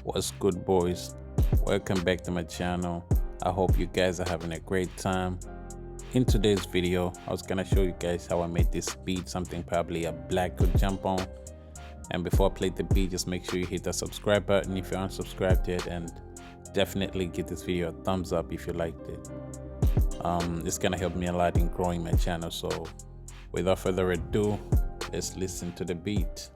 What's good, boys? Welcome back to my channel. I hope you guys are having a great time. In today's video, I was gonna show you guys how I made this beat, something probably a black could jump on. And before I play the beat, just make sure you hit the subscribe button if you're unsubscribed yet, and definitely give this video a thumbs up if you liked it. It's gonna help me a lot in growing my channel. So without further ado, let's listen to the beat.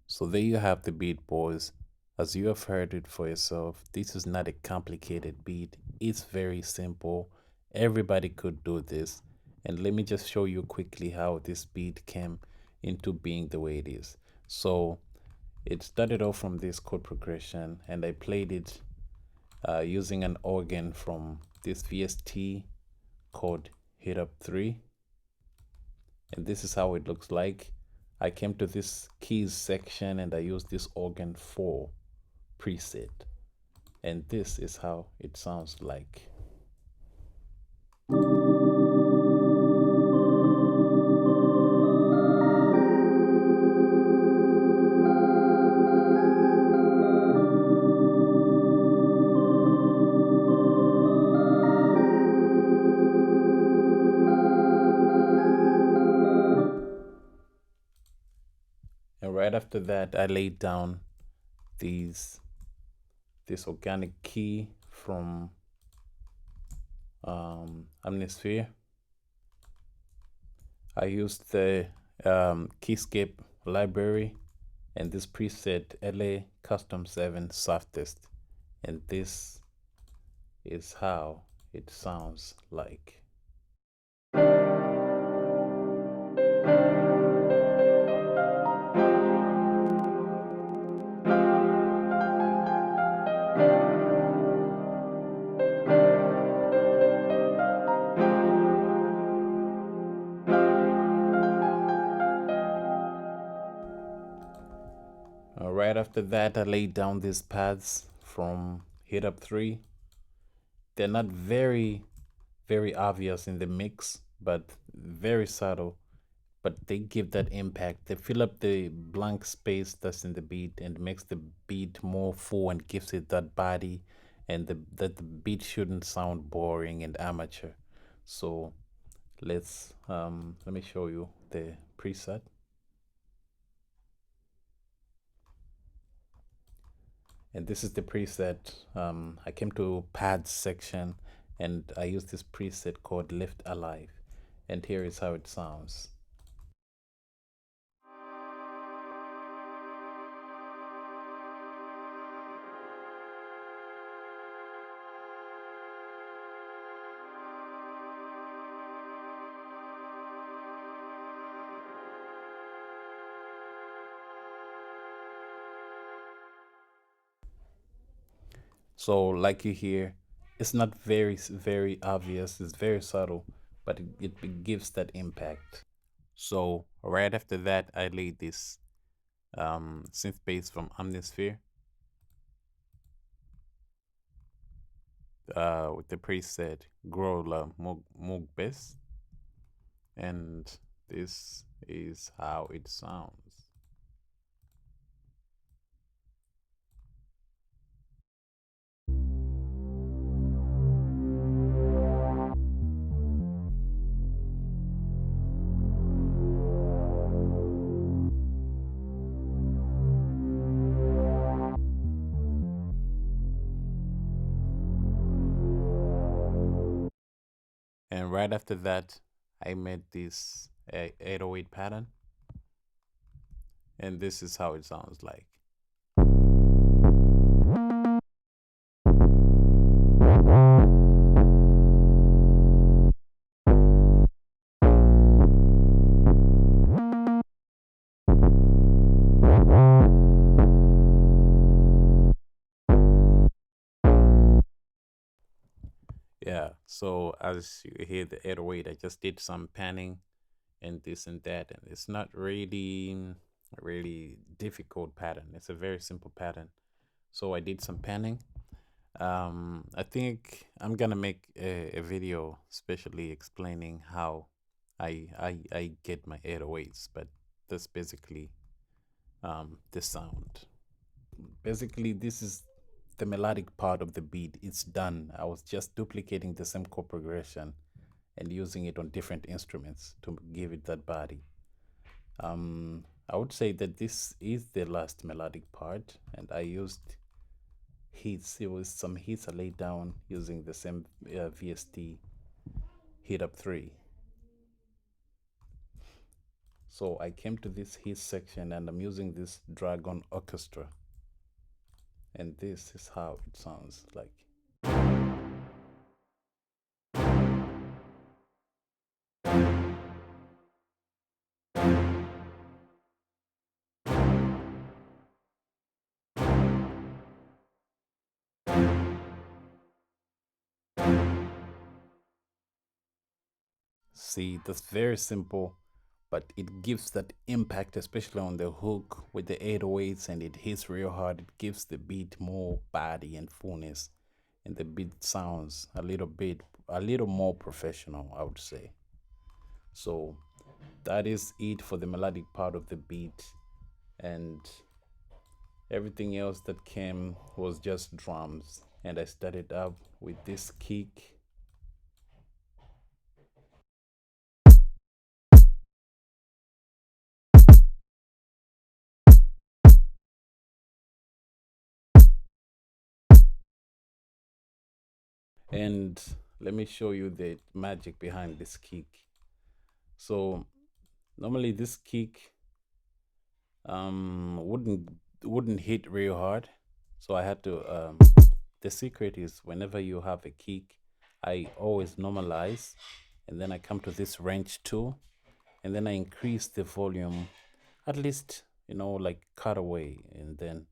So there you have the beat, boys. As you have heard it for yourself, this is not a complicated beat. It's very simple. Everybody could do this. And let me just show you quickly how this beat came into being the way it is. So it started off from this chord progression, and I played it using an organ from this VST called Hit Up 3. And this is how it looks like. I came to this keys section and I used this organ 4 preset, and this is how it sounds like. And right after that, I laid down this organic key from Omnisphere. I used the Keyscape library and this preset LA Custom 7 Softest, and this is how it sounds like. right after that, I laid down these pads from Hit Up 3. They're not very obvious in the mix, but very subtle. But they give that impact. They fill up the blank space that's in the beat and makes the beat more full and gives it that body, and that the beat shouldn't sound boring and amateur. So let me show you the preset. And this is the preset. I came to pads section and I used this preset called Lift Alive, and here is how it sounds. So like you hear, it's not very obvious, it's very subtle, but it gives that impact. So right after that, I laid this synth bass from Omnisphere with the preset Grola Mugbes, and this is how it sounds. And right after that, I made this 808 pattern, and this is how it sounds like. Yeah, so as you hear the 808, I just did some panning and this and that, and it's not really a really difficult pattern. It's a very simple pattern. So I did some panning. I think I'm gonna make a video especially explaining how I get my 808s, but that's basically the sound. Basically, this is the melodic part of the beat. It's done. I was just duplicating the same chord progression and using it on different instruments to give it that body. I would say that this is the last melodic part, and I used hits. It was some hits I laid down using the same VST Hit Up 3. So I came to this hit section and I'm using this Dragon Orchestra, and this is how it sounds like. See, that's very simple, but it gives that impact, especially on the hook with the 808s, and it hits real hard. It gives the beat more body and fullness, and the beat sounds a little more professional, I would say. So that is it for the melodic part of the beat, and everything else that came was just drums. And I started up with this kick. And let me show you the magic behind this kick. So normally this kick wouldn't hit real hard, so I had to the secret is whenever you have a kick, I always normalize, and then I come to this range tool, and then I increase the volume at least, like cut away, and then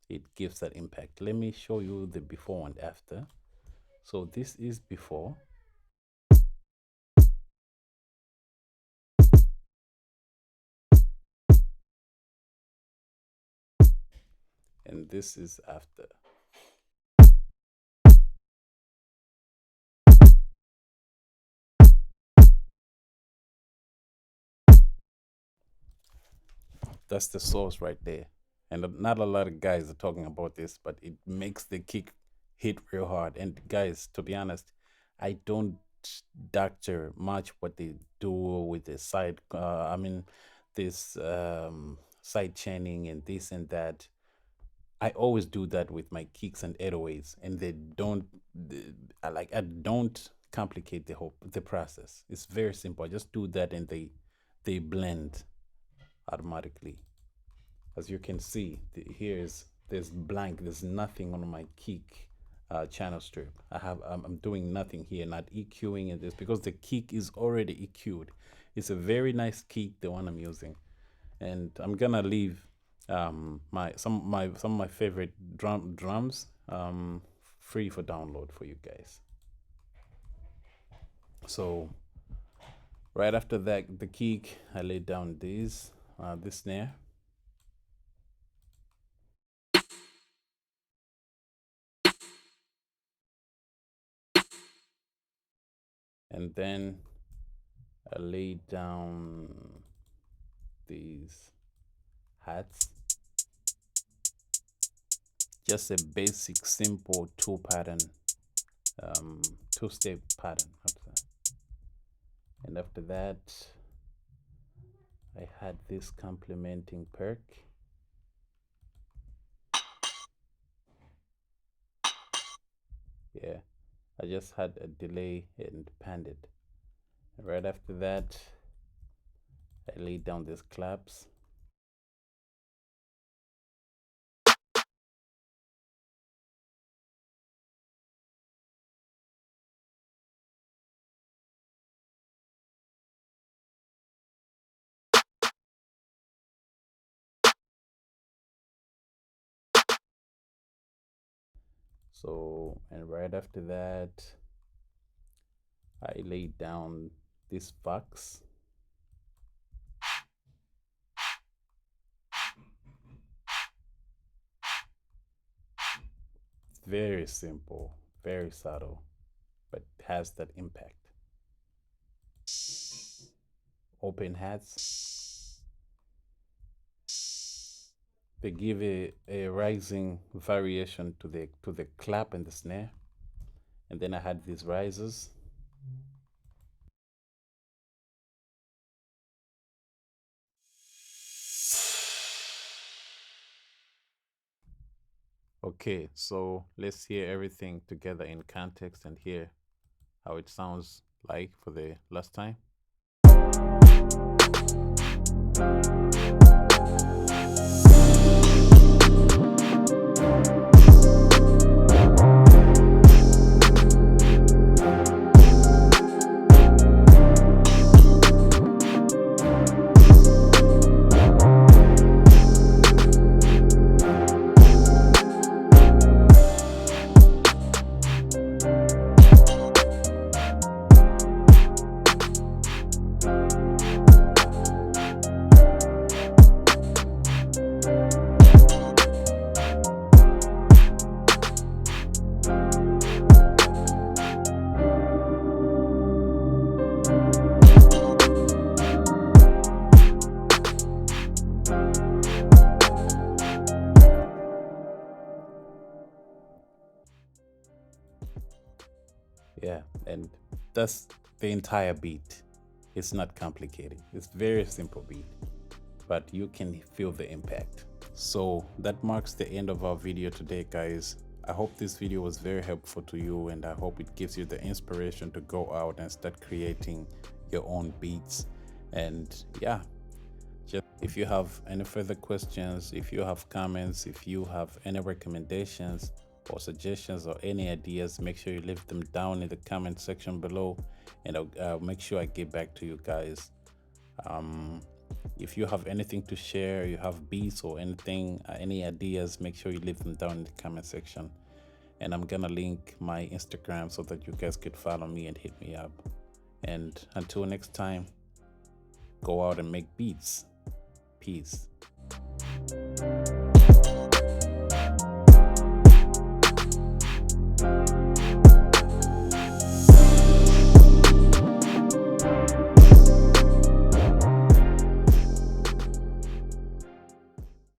it gives that impact. Let me show you the before and after. So this is before. and this is after. That's the source right there. And not a lot of guys are talking about this, but it makes the kick hit real hard. And guys, to be honest, I don't doctor much what they do with the side. I mean, this side chaining and this and that. I always do that with my kicks and 808s, and they don't. I don't complicate the process. It's very simple. I just do that, and they blend automatically. As you can see, there's blank. There's nothing on my kick channel strip. I'm doing nothing here, not EQing it. This because the kick is already EQ'd. It's a very nice kick, the one I'm using, and I'm gonna leave some of my favorite drums free for download for you guys. So right after that, the kick, I laid down this snare. And then I laid down these hats. Just a basic, simple two-step pattern. And after that, I had this complementing perk. Yeah, I just had a delay and panned it. And right after that, I laid down these claps. So, and right after that, I laid down this box. Very simple, very subtle, but has that impact. Open hats. They give a rising variation to the clap and the snare. And then I had these risers. Okay, so let's hear everything together in context and hear how it sounds like for the last time. Yeah, and that's the entire beat. It's not complicated. It's very simple beat, but you can feel the impact. So that marks the end of our video today, guys. I hope this video was very helpful to you, and I hope it gives you the inspiration to go out and start creating your own beats. And yeah, just if you have any further questions, if you have comments, if you have any recommendations or suggestions or any ideas, make sure you leave them down in the comment section below, and I'll make sure I get back to you guys. If you have anything to share, you have beats or anything, any ideas, make sure you leave them down in the comment section. And I'm gonna link my Instagram so that you guys could follow me and hit me up. And until next time, go out and make beats. Peace.